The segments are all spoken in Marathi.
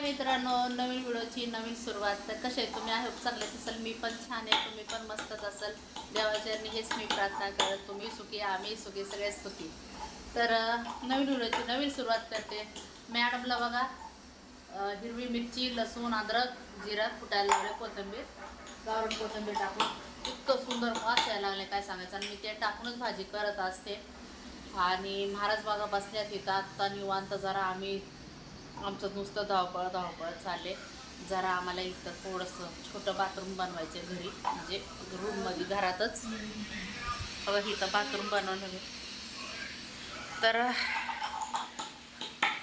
मित्रांनो, नवीन व्हिडिओची नवीन सुरुवात. तर कसे आहे तुम्ही? आहे चांगलेच असेल, मी पण छान आहे, तुम्ही पण मस्तच असेल. देवाचरणी हेच मी प्रार्थना करत, तुम्ही सुखी, आम्ही सुखी, सगळेच सुखी. तर नवीन व्हिडिओची नवीन सुरुवात करते. मॅडमला बघा हिरवी मिरची, लसूण, अद्रक, जिरा कुटायला लावले, कोथिंबीर, गावरान कोथिंबीर टाकून इतकं सुंदर वास यायला लागले काय सांगायचं. आणि मी ते टाकूनच भाजी करत असते. आणि महाराज बागा बसल्यात इथं आत्ता निवांत. जरा आम्ही आमचं नुसतं धावपळ चालले. जरा आम्हाला इथं थोडंसं छोटं बाथरूम बनवायचं घरी, म्हणजे रूममध्ये घरातच बघा इथं बाथरूम बनवलं. तर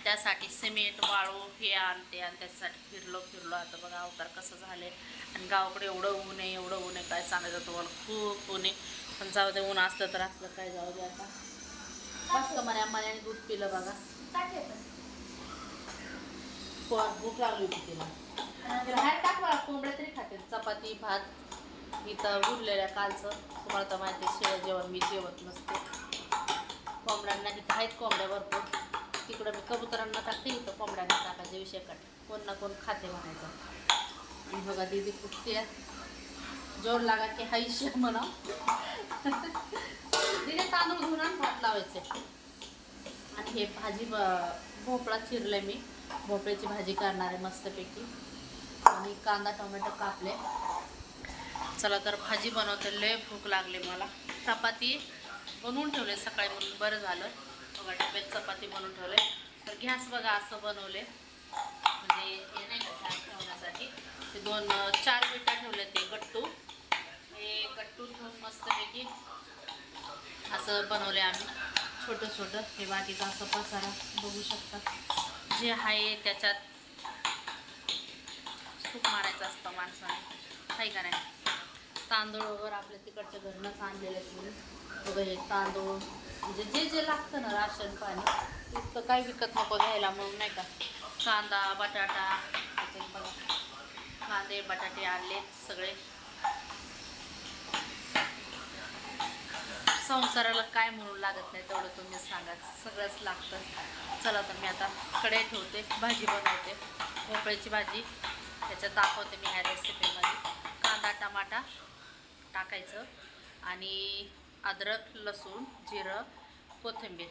त्यासाठी सिमेंट, वाळू हे आणते आणि त्याच्यासाठी फिरलो आता बघा अवतार कसं झाले. आणि गावाकडे एवढं ऊन आहे काय सांगायचं तुम्हाला, खूप ऊन आहे. पण जाऊ दे, ऊन असलं तर असलं काय, जाऊ दे. आता मस्त मण्याने दूध पिलं बघा. भूक लागली होती तिला. बाहेर टाकवा, कोंबड्या तरी खाते. चपाती भात इथं उरलेल्या कालचं, तुम्हाला तर माहिती आहे शेळ जेवण मी जेवत नसते. कोंबड्यांना इथं आहेत कोंबड्या भरपूर. तिकडं मी कबुतरांना टाकते, इथं कोंबड्यांना टाकायचे विषय काढ, कोण ना कोण खाते म्हणायचं. आणि बघा दीदी कुठते जोर लागा की हाईशी म्हणा. दीदी तांदूळ धुवून भात लावायचे. आणि हे भाजी भोपळा चिरले मी, भोपळ्याची भाजी करणार आहे मस्तपैकी. आणि कांदा टोमॅटो कापले. चला तर भाजी बनवते. लय भूक लागली मला. चपाती बनवून ठेवले सकाळी म्हणून बरं झालं. बघा डब्यात चपाती बनवून ठेवले. तर गॅस बघा असं बनवले, म्हणजे हे नाही का गॅस ठेवण्यासाठी. ते 4 विटा ठेवले, ते गट्टू, हे गट्टू ठेवून मस्तपैकी असं बनवले आम्ही छोटं. हे बाकीचं असं पसारा बघू शकता. जे आहे त्याच्यात सूप मारायचं असतं माणसाने, काही का नाही. तांदूळ वगैरे आपल्या तिकडच्या घरनंच आणलेले आहेत. बघा हे तांदूळ, म्हणजे जे लागतं ना राशन पाणी, इतकं काही विकत नको घ्यायला म्हणून नाही का. कांदा बटाटा, बघा कांदे बटाटे आणले सगळे. संसाराला काय म्हणून लागत नाही तेवढं तुम्ही सांगा, सगळंच लागतं. चला तर मी आता कढई ठेवते, भाजी बनवते भोपळ्याची भाजी. त्याच्यात दाखवते मी ह्या रेसिपीमध्ये. कांदा टमाटा टाकायचं आणि अद्रक, लसूण, जिरं, कोथिंबीर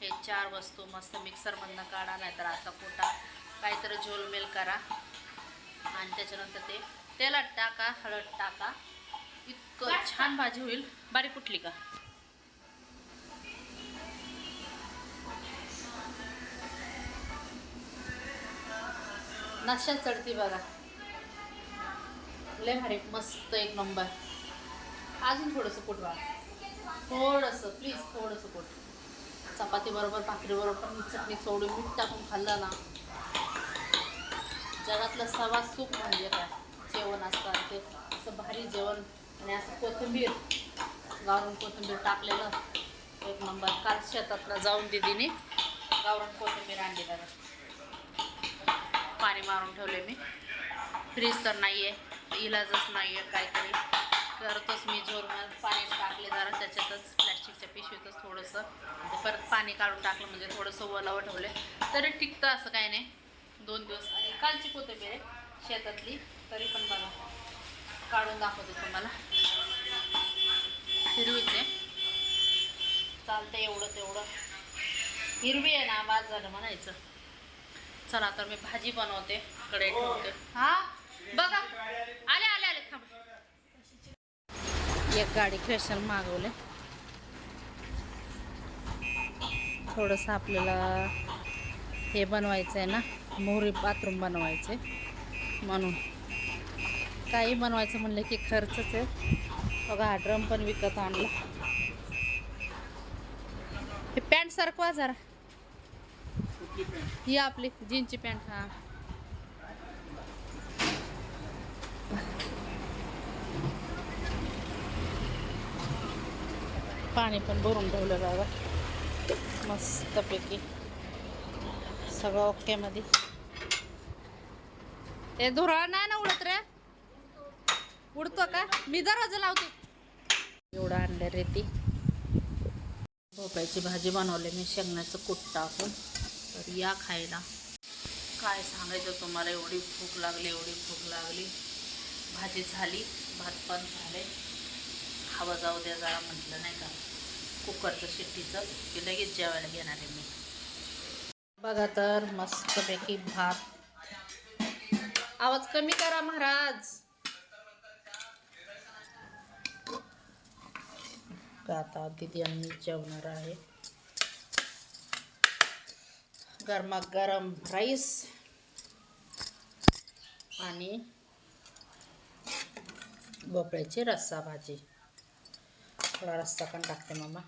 हे 4 वस्तू मस्त मिक्सरमधनं काढा, नाहीतर असा पोटा काहीतरी झोलमेल करा. आणि त्याच्यानंतर ते तेलात टाका, हळद टाका, इतकं छान भाजी होईल. बारीक कुठली का नशा चढती बघा, लय भारी मस्त एक नंबर. अजून थोडंसं पोट बघा, थोडंसं प्लीज, थोडंसं पोट. चपाती बरोबर भाकरी बरोबर पण चटणी सोडून मीठ टाकून खाल्लं ना, जगातलं सर्वात सुख म्हणजे काय जेवण असतं. ते असं भारी जेवण. आणि असं कोथिंबीर, गावरान कोथिंबीर टाकलेलं एक नंबर. काल शेतातला जाऊन दिदीने गावरान कोथिंबीर आणली बघा. पाणी मारून ठेवले मी. फ्रीज तर नाही आहे, इलाजच नाही आहे, काहीतरी करतोच मी जोर. पाणी टाकले जरा त्याच्यातच, प्लॅस्टिकच्या पिशवीतच थोडंसं, म्हणजे परत पाणी काढून टाकलं म्हणजे थोडंसं ओलावं ठेवले तरी टिकतं, असं काही नाही. 2 दिवस. आणि कालची कोथिंबीर आहे शेतातली, तरी पण बघा काढून दाखवते तुम्हाला. हिरवीच आहे, चालतं एवढं तेवढं, हिरवी आहे ना, बाद झालं म्हणायचं. चला तर मी भाजी बनवते, कढई ठेवते. हा बघा आले थांब. एक गाडी क्रेशर मागवले. थोडंसं आपल्याला हे बनवायचं आहे ना, मोहरी बाथरूम बनवायचे, म्हणून काही बनवायचं म्हणलं की खर्चच आहे. बघा हा ड्रम पण विकत आणला. हे पॅन्ट सरकवा जरा, ही आपली जीनची पॅन्ट. हा पाणी पण भरून ठेवलं बाबा मस्तपैकी, सगळं ओके मध्ये. हे धुरळा नाही ना उडत रे? उडतो का? मी दरवाजा लावते. एवढं आणलं रेती. भोपळ्याची भाजी बनवली मी शेंगण्याचं कूट टाकून. तर या खायला. काय सांगायचं तुम्हाला, एवढी भूक लागली, एवढी भूक लागली. भाजी झाली, भात पण झाले. हवा जाऊ द्या जरा म्हटलं नाही का, कुकरचं शिट्टीचं की लगेच जेवायला घेणार आहे मी. बघा तर मस्तपैकी भात. आवाज कमी करा महाराज. आता दीदी आणि मी जेवणार आहे. गरमागरम राईस आणि भोपळ्याची रस्सा भाजी. थोडा रस्सा पण टाकते मम्मा.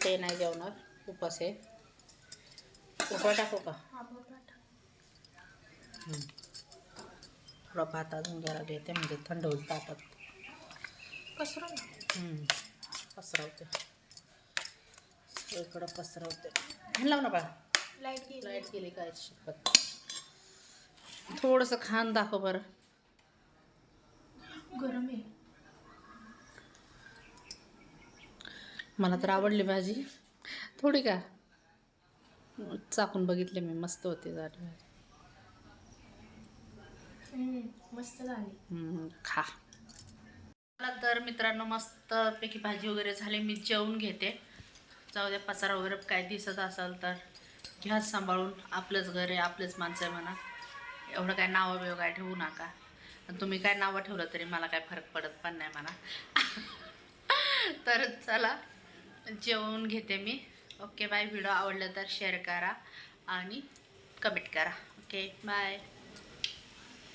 ते नाही जेवणार, उपास आहे. भोपळा टाकू का? थोडा भात अजून घ्यायला घेते, म्हणजे थंड होईल ताटात. पसरवते इकडं, पसरवते. लाव ना बाळा. लाईट गेली काय शिकत. थोडंसं खान दाखव बरं. गरम आहे. मला तर आवडली भाजी. थोडी का चाकून बघितले मी, मस्त होते भाजी. मस्त झाली. खा. मला तर मित्रांनो मस्तपैकी भाजी वगैरे झाली. मी जेवून घेते. जाऊ द्या, पसारा वगैरे काय दिसत असेल तर घ्या सांभाळून. आपलंच घर आहे, आपलेच माणसं आहे म्हणा. एवढं काय नावं बिवं काय ठेवू नका. तुम्ही काय नावं ठेवलं तरी मला काय फरक पडत पण नाही म्हणा. तर चला जेवून घेते मी. Okay bye. व्हिडिओ आवडला तर शेअर करा आणि कमेंट करा. Okay bye.